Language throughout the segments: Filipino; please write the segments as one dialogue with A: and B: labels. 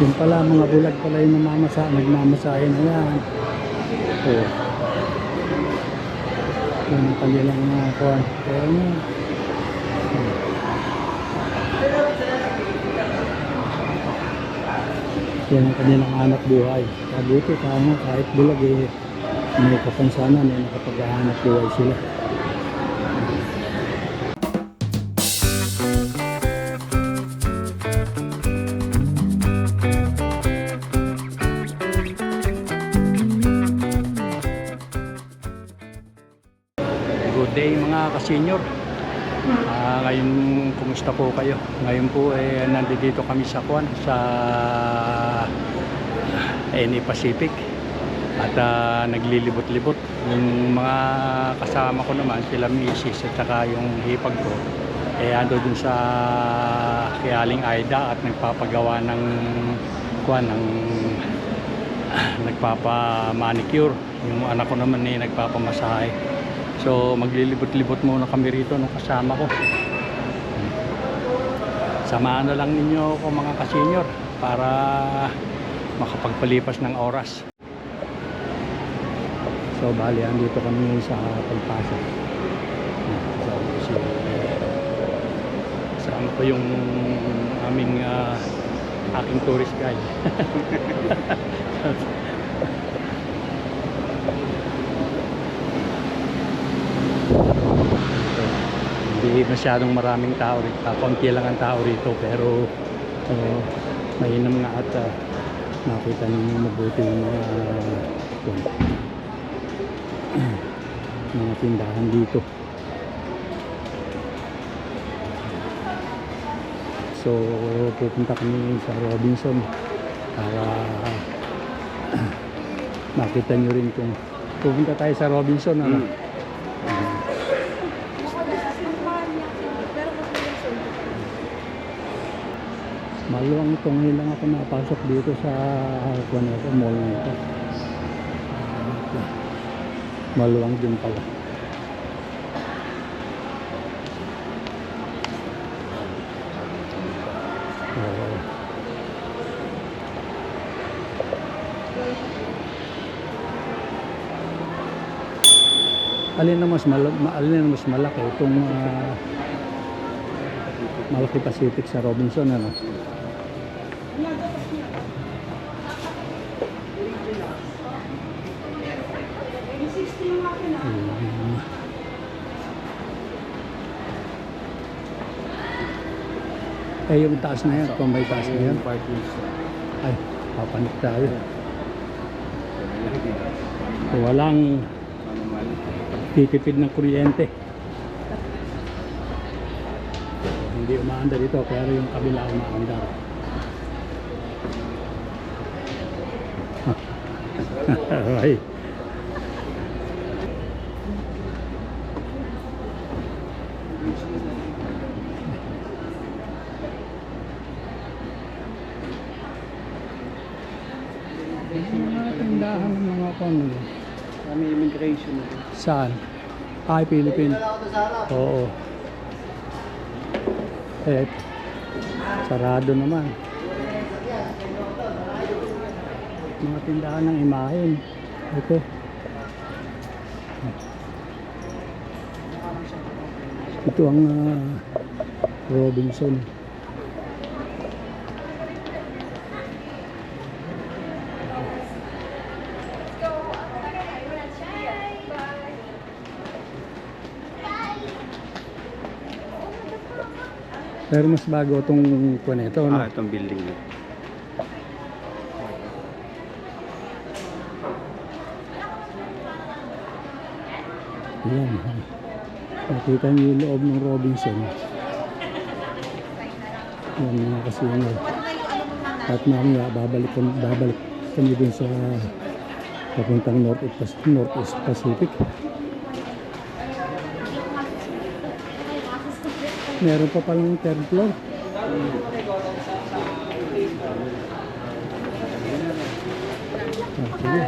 A: Yung pala, mga bulag pala yung nagmamasahe na yan. Oh. Yan ang kanilang mga kuwan. Kaya nga. Yan ang kanilang anak buhay. Kabuti, tama, kahit bulag eh, may kapansanan eh, nakapag-ahanap buhay sila. Good day mga ka-senior. Ngayon, kumusta po kayo? Ngayon po nandito kami sa Kwan, sa NA Pacific at naglilibot-libot. Yung mga kasama ko naman, sila misis at saka yung hipag ko ando dun sa Kialing Aida at nagpapagawa ng Kwan, ng nagpapa-manicure. Yung anak ko naman nagpapamasahe. So maglilibot-libot muna kami rito ng kasama ko. Samahan na lang ninyo ako mga ka-senior para makapagpalipas ng oras. So bali, andito kami sa pagpasok. Kasama ko yung aming aking tourist guide. Hindi masyadong maraming tao rito, konti lang ang tao rito, pero mainam nga at nakita ninyo mabuti yung mga tindahan dito. So pupunta kami sa Robinson para makita nyo rin kung pupunta tayo sa Robinson. Maluwang ito, ngayon lang ako napasok dito sa mall na ito. Maluwang din pala. Alin na mas malaki itong Malaki Pacific sa Robinson, ano? Yung taas na yan, kung may taas na yan. Ay, papanik tayo. Walang titipid ng kuryente. Hindi umaandar dito, pero yung kabila umaandar. Ay. Mga tindahan ng mga pamilya.
B: Kami immigration.
A: Saan? Ay, Philippines. Oo. Sarado naman. Mga tindahan ng imahen. Ito. Ito ang Robinson. Pero mas bago itong kuwan ito, no?
B: Itong building na.
A: Ayan. Nakita niyo yung loob ng Robinson. Yan mga kasingal. At mamaya babalik kami dun sa papuntang Northeast Pacific. Meron pa palang third floor. Okay.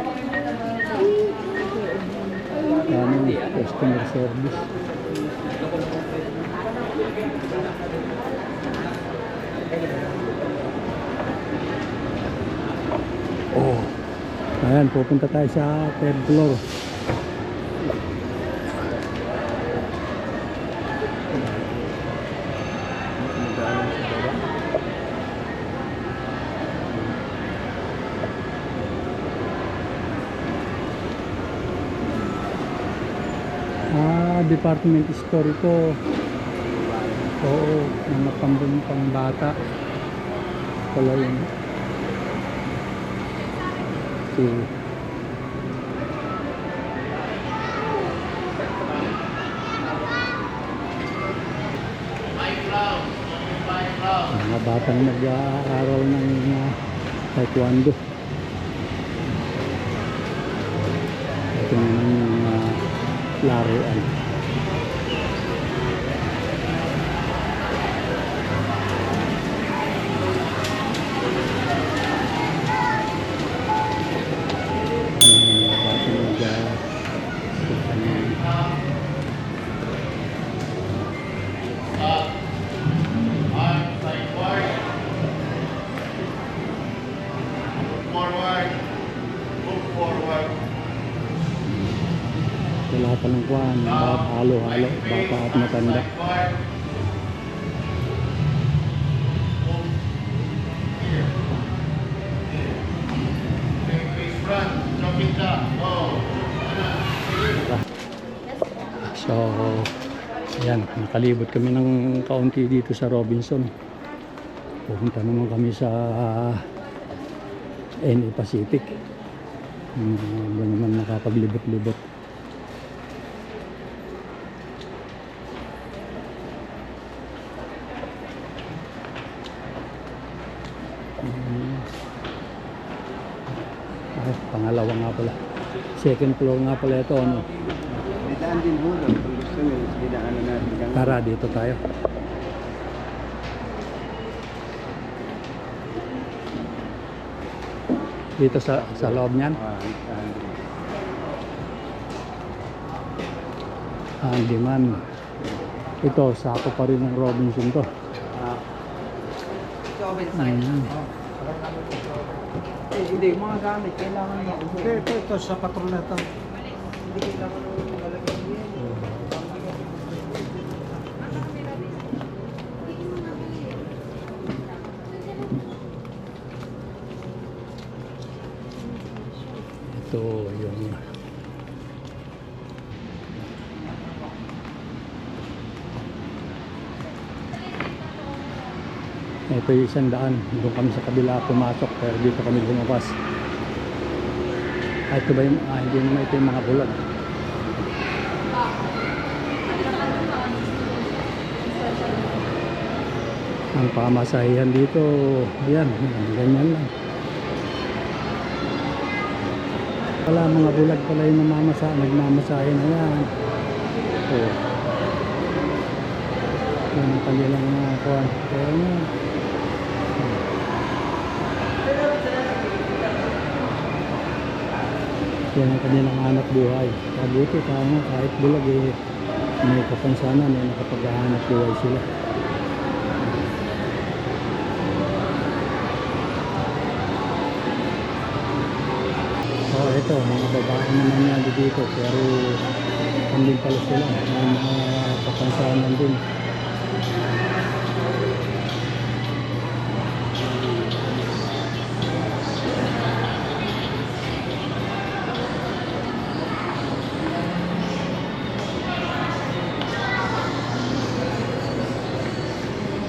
A: Daming customer service. Ayan, pupunta tayo sa third floor. Department store ito. Oo, mga pang bata. Pala yun. Okay. Mga batang nag-aaral ng taekwondo. Ito naman yung laruan. Wala pa ng kuhan, halo-halo, bata at matanda. So, ayan, nakalibot kami ng kaunti dito sa Robinson. Pupunta naman kami sa NA Pacific. Doon naman nakapaglibot-libot. Pangalawa nga pala. Second floor nga pala ito. Ano?
B: May daan din ho doon. Kung gusto nyo, dinaanan natin.
A: Tara, dito tayo. Dito sa loob niyan. Handyman. Ito, sako pa rin ng Robinson to.
B: Hindi, mga gamit. Kailangan nyo. Ito, sa patrol na ito. Hindi kailangan nyo malagyan yan.
A: Ito yung ito yung isang daan. Doon kami sa kabila pumasok pero dito kami lumabas. Ito ba yung hindi naman ito yung mga bulag. Ang pamasahihan dito ayan, ganyan lang. Wala mga bulag pala yung nagmamasahe na yan. Oh. Yan ang kanilang mga kuwan. Kaya nga. Yan ang kanilang hanap buhay. Kabuti tama kahit bulag may kapansanan nakapaghahanap buhay sila. Ito, mga babae naman yan dito pero andin pala sila may mga kapansanan din.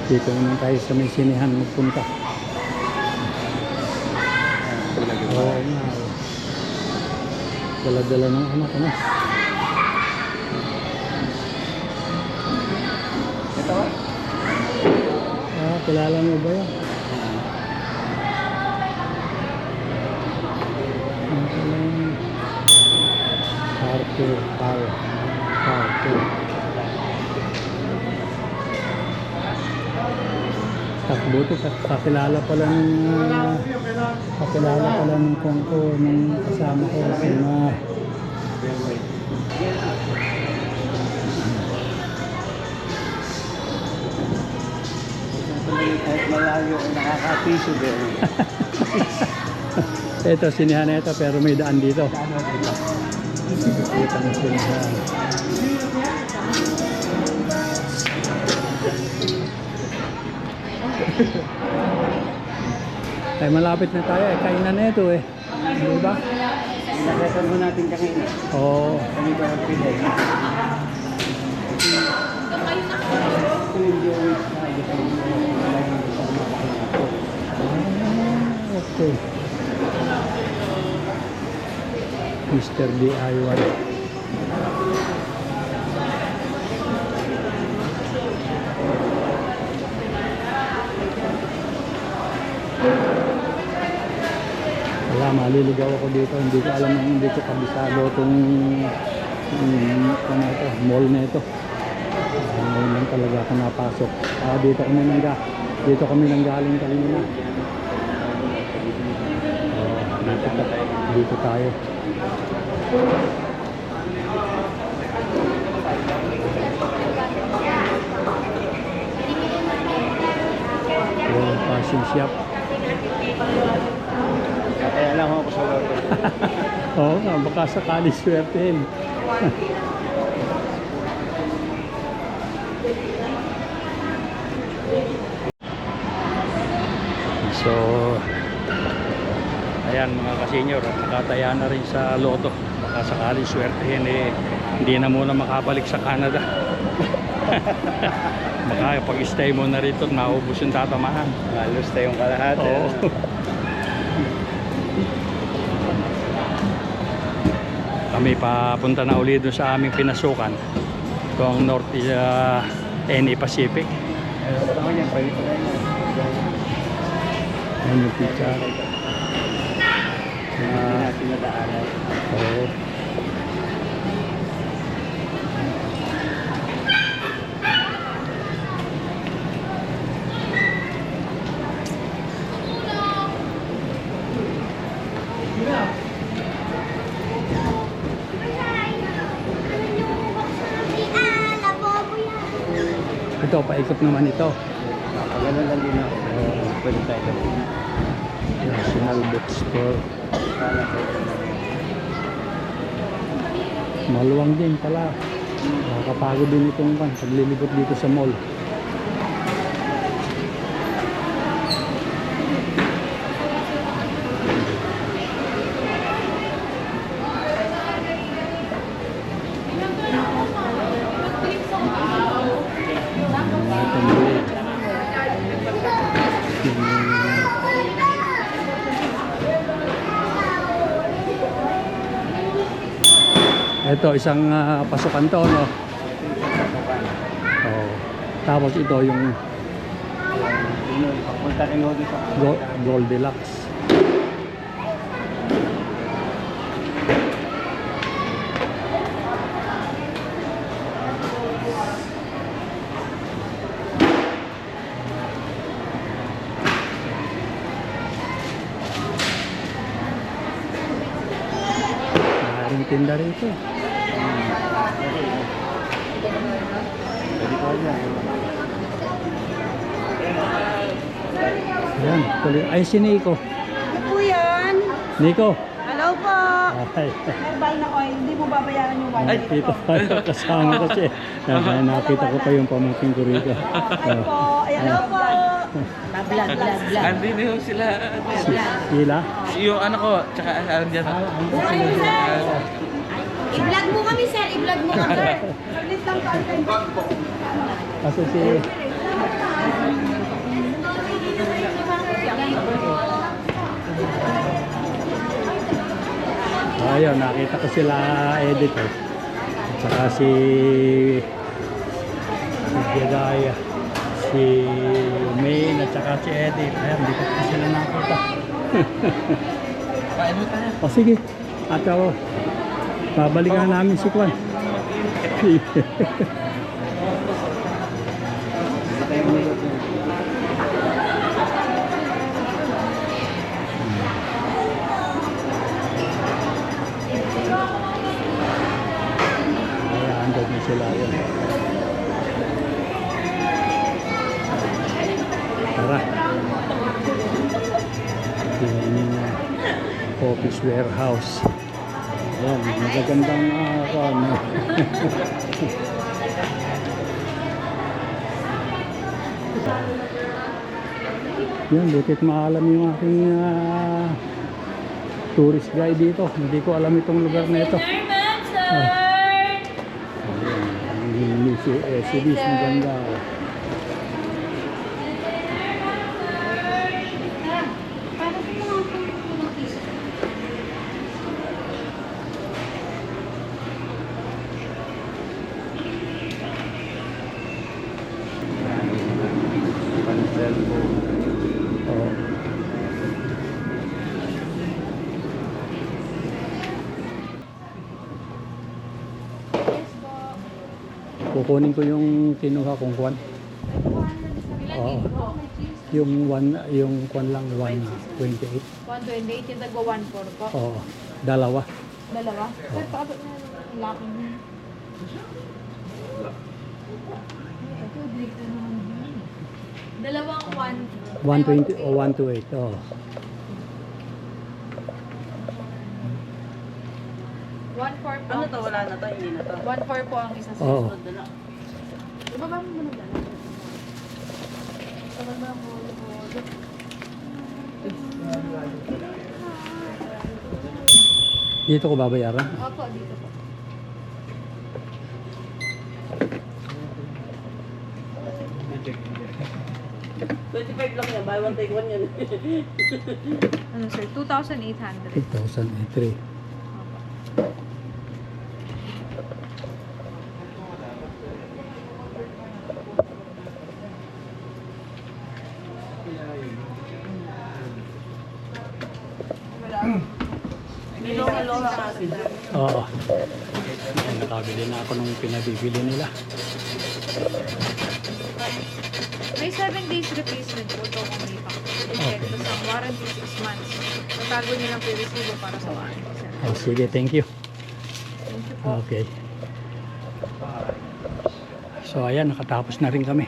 A: Dito naman tayo sa may sinihan magpunta. Oo nga. Dala-dala ng anak, ano?
B: Ito?
A: Kilala mo ba yan? Arthur. Takbo ito, kakilala pala ng kongko ng kasama ko na
B: Kahit malayo ay nakakapiso din.
A: Ito, sinihan na ito, pero may daan dito.
B: Ano dito?
A: Ito ang sinihan. Ay, malapit na tayo. Eh, kainan na ito eh. Di ba?
B: Nagkakaroon mo natin kanina.
A: Oo.
B: Kami ba ang pili? Ito yung Joey's na ito yung
A: Okay. Mr. DIY. Wala, maliligaw ako dito. Hindi ko alam, hindi ko kabisado itong mall na ito. Ngayon lang talaga ako napasok. Dito kami nanggaling kanina. Dito tayo. Yung fashion shop.
B: Kaya lang ako sa loob.
A: Oo nga, baka sakali swertein. So, ayan mga kasenyor, nakataya na rin sa loto. Baka sakali swertein eh, hindi na muna makabalik sa Canada. Baka pag-stay mo na rito, maubos yung tatamahan.
B: Halos tayong kalahati.
A: Oo. Kami papunta na ulit doon sa aming pinasukan. Ito ang North NE Pacific.
B: Ako yan, pwede na yan.
A: Ayan yung pizza.
B: Hindi natin nadaanan.
A: Oo. Ito, paikot naman ito.
B: Pag ganun lang din ako. Pwede tayo lang.
A: National Bookstore.
B: Kala ko.
A: Maluwang din pala. Nakakapagod din itong paglilibot dito sa mall. Ito, isang pasukan to, no? Oh. Tapos ito yung
B: Papunta rin ako dito.
A: Goldilocks. Maraming tinda rito.
B: Pwede ko yan.
A: Ayan, tuloy. Ay, si Nico.
C: Ano po yan?
A: Nico.
C: Hello po.
A: Ay,
C: Herbal na oil, hindi mo babayaran yung wallet
A: nakita
C: ko.
A: tayo kasama kasi. Nakita ko pa yung pamangkin ko rito.
C: Okay po. Hello po. Vlog.
D: Andi na yung sila.
A: Sila?
D: Yung ano ko, tsaka andyan.
C: I-vlog mo kami, sir. I-vlog mo kami, sir. Saglit lang content.
A: Kasi si... Ayun, nakita ko sila edit eh. At saka si Jedaya, si Maine at saka si Edit. Ayan, dito ko sila nakita.
D: Kain mo tayo.
A: O sige, at ako, babalikan namin si Kwan. Ayan, andun na sila yun. Tara. Tingnan niyo. Office warehouse. Ayan, magagandang ano. Yan, butit maalam yung aking tourist guide dito. Hindi ko alam itong lugar na ito. Ayan, yung CDs, maganda. Oo. Kukunin ko yung kinuha kong kwan. Oo. Yung kwan lang 128.
C: 128, yung tagwa 14 po.
A: Oo. Dalawa.
C: Dalawa. Sir, paabot na yung laki niya. Dalawang
A: 120 o 128. Oo.
C: 1-4 po.
B: Ano to? Wala na to? Hindi na to?
C: 1-4 po ang isa sa
A: Oo.
C: susunod na. Ibaba mo muna dala. Ibaba mo muna.
A: Dito ko babayaran.
C: Opo, dito po.
B: $25 lang yan. Buy one, take one yan.
C: Ano sir? 2,800.
A: 2,003. Oo. Ayan, nakabili na ako nung pinabibili nila.
C: May 7 days replacement po ito kung may pack. I-check
A: Okay.
C: to sa warranty 6 months. Tatago niyo lang po yung resibo para sa warranty sir.
A: Oh, sige, thank you.
C: Thank you po.
A: Okay. So ayan, nakatapos na rin kami.